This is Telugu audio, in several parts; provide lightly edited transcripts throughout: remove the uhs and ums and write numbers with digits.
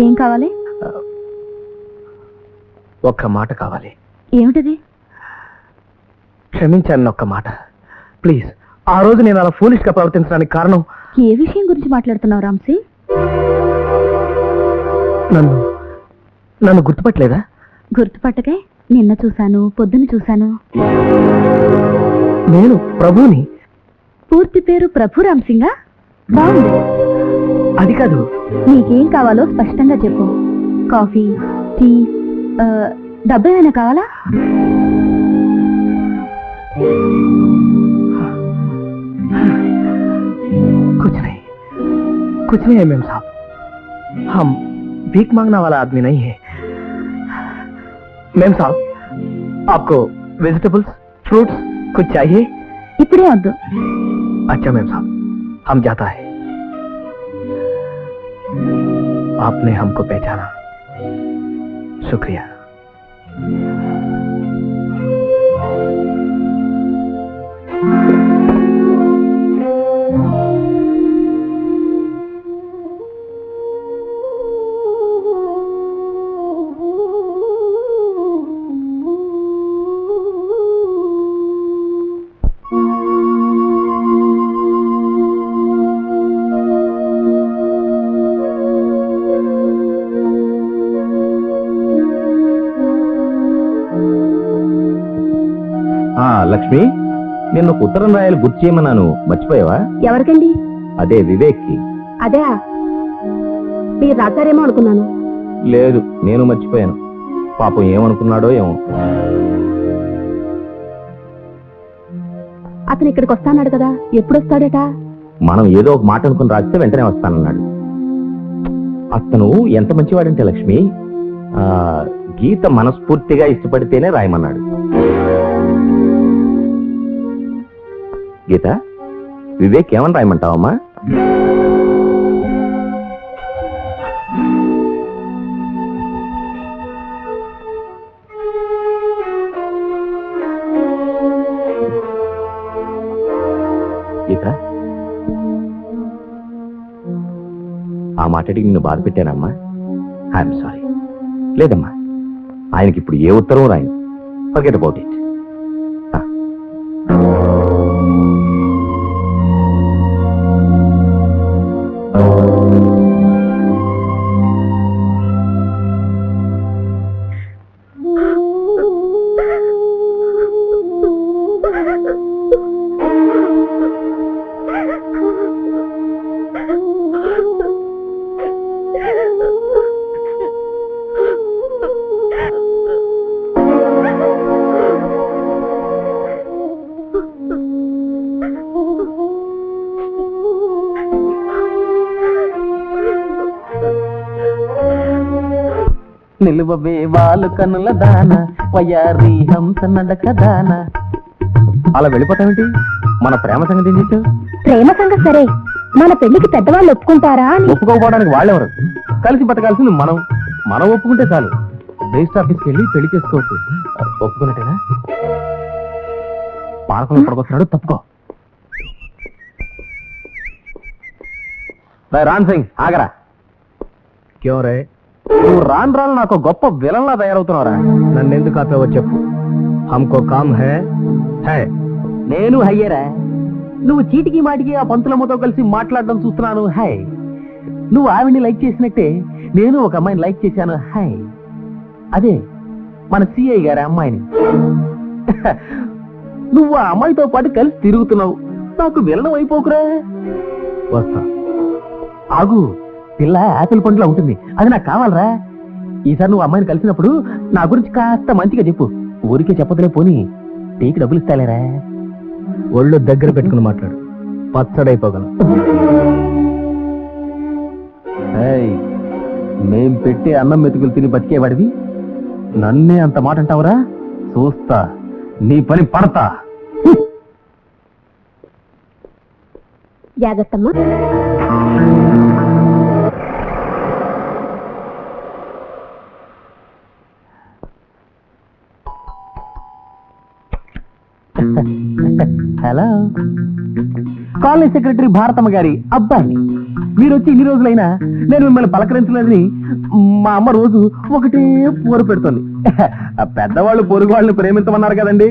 ఏం కావాలి? ఒక్క మాట కావాలి. ఏమిటది? క్షమించాను ఒక్క మాట ప్లీజ్. ఆ రోజు నేను అలా ఫూలిష్ గా ప్రవర్తించడానికి కారణం. ఏ విషయం గురించి మాట్లాడుతున్నావు రామ్సీ? నన్ను గుర్తుపట్టలేదా? గుర్తుపట్టకే నిన్న చూశాను, పొద్దున చూశాను. నేను ప్రభుని. పూర్తి పేరు ప్రభు రామ్సింగా? బాగుంది. అది కాదు. నీకేం కావాలో స్పష్టంగా చెప్పు. కాఫీ, టీ, డబ్బు ఏమైనా కావాలా? कुछ नहीं है मेम साहब, हम भीख मांगने वाला आदमी नहीं है। मेम साहब, आपको वेजिटेबल्स, फ्रूट्स कुछ चाहिए? इपड़े वद्दु। अच्छा मेम साहब, हम जाता है। आपने हमको पहचाना, शुक्रिया। లక్ష్మి, నిన్ను ఉత్తరం రాయాలి గుర్తు చేయమన్నాను, మర్చిపోయావా? ఎవరికండి? అదే వివేక్ కి. అదే మీరు రాశారేమో అనుకున్నాను. లేదు, నేను మర్చిపోయాను. పాపం ఏమనుకున్నాడో ఏమో. అతను ఇక్కడికి వస్తాన్నాడు కదా, ఎప్పుడు వస్తాడట? మనం ఏదో ఒక మాట అనుకుని రాస్తే వెంటనే వస్తానన్నాడు. అతను ఎంత మంచివాడంటే లక్ష్మి, గీత మనస్ఫూర్తిగా ఇష్టపడితేనే రాయమన్నాడు. గీత, వివేక్ ఏమని రాయమంటావమ్మా? గీత, ఆ మాటడికి నిన్ను బాధ పెట్టానమ్మా. I'm sorry. లేదమ్మా, ఆయనకి ఇప్పుడు ఏ ఉత్తరం రాయను. Forget about it. నిలువవే వాలు కనుల దాన, వయారి హంస నడక దాన. అలా వెళ్ళిపోతామేంటి? మన ప్రేమ సంగతి ఏం చేశావు? ప్రేమ సంగతి సరే, మన పెళ్లికి పెద్దవాళ్ళు ఒప్పుకుంటారా? ఒప్పుకోకపోవడానికి వాళ్ళెవరు? కలిసి బతకాల్సింది మనం. మనం ఒప్పుకుంటే చాలు. రిజిస్టర్ ఆఫీస్కి వెళ్ళి పెళ్లి చేసుకోవచ్చు. ఒప్పుకున్నట్టేనా? పాలకులు పడుకొస్తున్నాడు, తప్పుకో. రాన్ సింగ్, ఆగరా. క్యోరే, నువ్వు రాను రాను నాకు గొప్ప విలన్లా తయారవుతున్నావురా. నన్ను ఎందుకు ఆపావో చెప్పు. హమ్కో కామ్ హై. నేను హయ్యరా. నువ్వు చీటికి మాటికి ఆ పంతులమ్మతో కలిసి మాట్లాడడం చూస్తున్నాను. హై. నువ్వు ఆవిడ్ని లైక్ చేసినట్టే నేను ఒక అమ్మాయిని లైక్ చేశాను. హై. అదే మన సిఐ గారి అమ్మాయిని. నువ్వు ఆ అమ్మాయితో పాటు కలిసి తిరుగుతున్నావు. నాకు విలనం అయిపోకురా. వస్తా. ఆగు. పిల్ల ఆపిల్ పండులా ఉంటుంది, అది నాకు కావాలరా. ఈసారి నువ్వు అమ్మాయిని కలిసినప్పుడు నా గురించి కాస్త మంచిగా చెప్పు. ఊరికే చెప్పదులే, పోనీ టీకి డబ్బులు ఇస్తాలేరా. ఒళ్ళు దగ్గర పెట్టుకుని మాట్లాడు, పచ్చడైపోగలను. మేం పెట్టి అన్నం మెతుకులు తిని బతికేవాడివి నన్నే అంత మాట అంటావురా? చూస్తా నీ పని పడతా. జాగ్రత్తమ్మా. Hello, call colony secretary Bharatamma గారి అబ్బాయిని. మీరు వచ్చి ఇన్ని రోజులైనా నేను మిమ్మల్ని పలకరించలేదని మా అమ్మ రోజు ఒకటే పోరు పెడుతుంది. పెద్దవాళ్ళు పొరుగు వాళ్ళని ప్రేమించమన్నారు కదండి,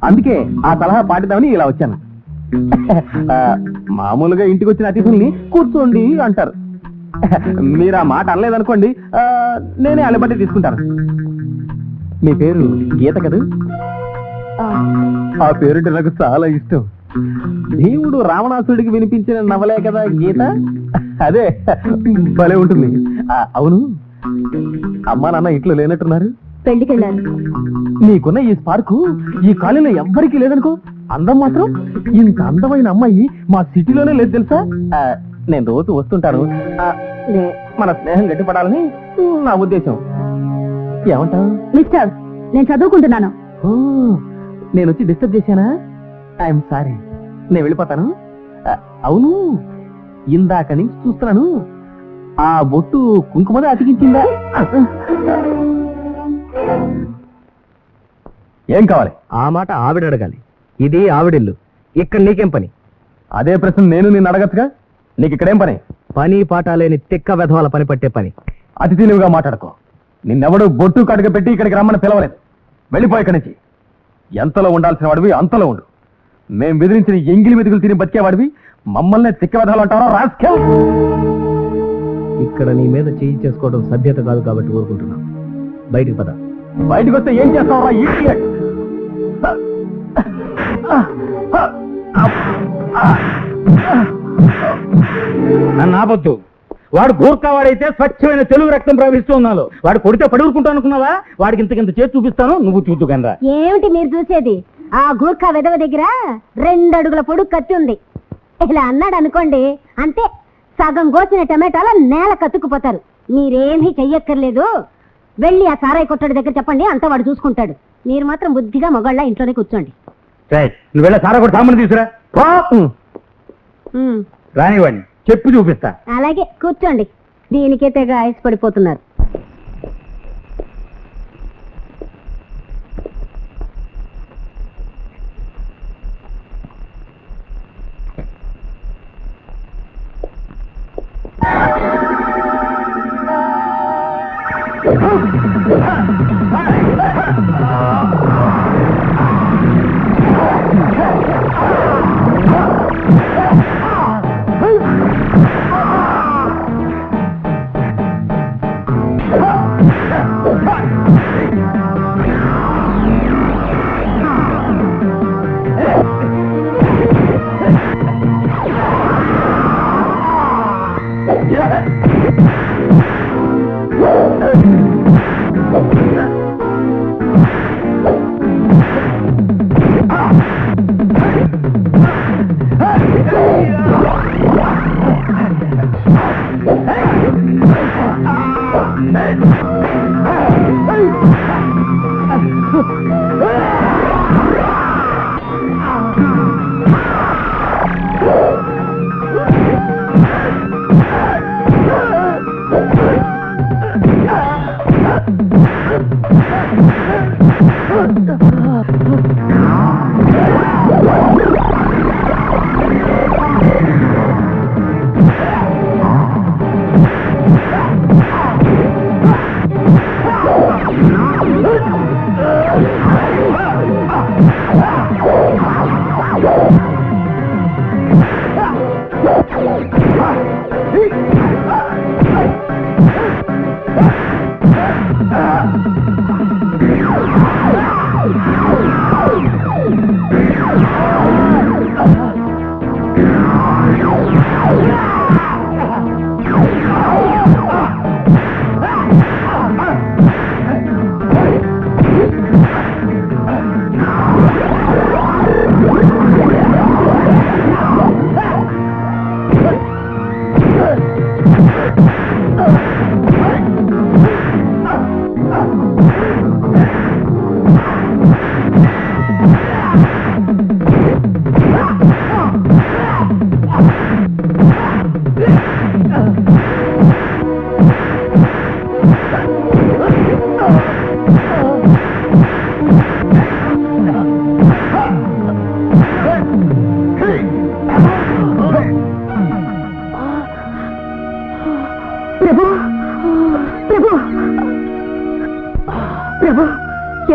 అందుకే ఆ సలహా పాటిద్దామని ఇలా వచ్చాను. మామూలుగా ఇంటికి వచ్చిన అతిథుల్ని కూర్చోండి అంటారు. మీరు ఆ మాట అనలేదనుకోండి, నేనే అలబట్టి తీసుకుంటాను. మీ పేరు గీత కదా? ఆ పేరుంటే నాకు చాలా ఇష్టం. భీముడు రావణాసుడికి వినిపించిన నవలే కదా గీత? అదే భలే ఉంటుంది. అవును, అమ్మా నాన్న ఇంట్లో లేనట్టున్నారు. పెళ్లికెళ్ళారు. నీకున్న ఈ స్పార్కు ఈ కాలేజీలో ఎవ్వరికీ లేదనుకో. అందం మాత్రం ఇంత అందమైన అమ్మాయి మా సిటీలోనే లేదు తెలుసా? నేను రోజు వస్తుంటాను. మన స్నేహం గట్టిపడాలని నా ఉద్దేశం. ఏమంటావు? మిస్టర్, నేను చదువుకుంటున్నాను. నేను వచ్చి డిస్టర్బ్ చేశానా? ఐఎమ్ సారీ, నేను వెళ్ళిపోతాను. అవును, ఇందాక నుంచి చూస్తున్నాను, ఆ బొట్టు కుంకుమదే అతికించిందా? ఏం కావాలి? ఆ మాట ఆవిడ అడగాలి. ఇది ఆవిడిల్లు, ఇక్కడ నీకేం పని? అదే ప్రశ్న నేను నిన్ను అడగచ్చుగా. నీకు ఇక్కడేం పని? పని పాట లేని తిక్క వెధవాల పని పట్టే పని. అతి తెలివిగా మాట్లాడుకో. నిన్నెవడు బొట్టు కడుగ పెట్టి ఇక్కడికి రమ్మని పిలవలేదు. వెళ్ళిపోయి ఇక్కడి నుంచి. ఎంతలో ఉండాల్సిన వాడివి అంతలో ఉండు. మేం బెదిరించిన ఎంగిలి మెతుకులు తిని బతికేవాడివి మమ్మల్ని తిక్క వెధవాలు అంటారా? రాస్కెల్! ఇక్కడ నీ మీద చేయి చేసుకోవడం సభ్యత కాదు కాబట్టి ఊరుకుంటున్నా. బయటికి పద. బయటకు వస్తే ఏం చేస్తావరా ఇడియట్? నన్ను ఆపొద్దు. వాడు గూర్ఖావాడైతే స్వచ్ఛమైన తెలుగు రక్తం ప్రవహిస్తూ ఉన్నాను. వాడు కొడితే పడి ఊరుకుంటా అనుకున్నావా? వాడికి ఇంతకింత చేసి చూపిస్తాను, నువ్వు చూద్దు కనరా. ఏమిటి మీరు చూసేది? ఆ గూర్ఖా విధవ దగ్గర 2 అడుగుల పొడుగు కత్తి ఉంది. ఇలా అన్నాడు అనుకోండి, అంతే, సగం కోసిన టమాటాల నేల కత్తుకుపోతారు. మీరేమీ చెయ్యక్కర్లేదు. వెళ్ళి ఆ సారాయి కొట్టడి దగ్గర చెప్పండి, అంతా వాడు చూసుకుంటాడు. మీరు మాత్రం బుద్ధిగా మగళ్ళ ఇంట్లోనే కూర్చోండి. నువ్వు వెళ్ళా సారా కొట్టి సామాను తీసుకురా. రానివాడిని చెప్పు చూపిస్తా. అలాగే కూర్చోండి. దీనికే తెగ ఐస్ పడిపోతున్నారు.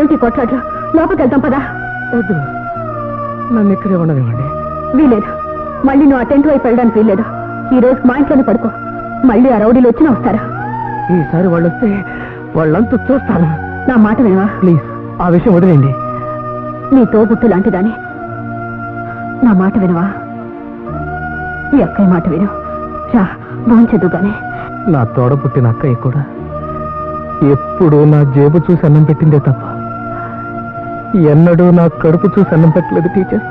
ఏమిటి కొట్లాట్లు? లోపలికి వెళ్తాం పదా. వద్దు, నన్ను ఇక్కడే ఉండనివ్వండి. వీలేదు. మళ్ళీ నువ్వు ఆ టెంట్ వైపు వెళ్ళడానికి వీల్లేదు. ఈ రోజు మా ఇంట్లోనే పడుకో. మళ్ళీ ఆ రౌడీలు వచ్చినా వస్తారా? ఈసారి వాళ్ళు వస్తే వాళ్ళంతా చూస్తాను. నా మాట వినవా? ప్లీజ్, ఆ విషయం వదిలేండి. నీ తోబుట్టు లాంటిదాని, నా మాట వినవా? ఈ అక్కయ్య మాట విను. రా, భోంచదు గాని. నా తోడ పుట్టిన అక్కయ్య కూడా ఎప్పుడూ నా జేబు చూసి అన్నం పెట్టిందే తప్ప ఎన్నడూ నా కడుపు చూసి అన్నం పెట్టలేదు టీచర్.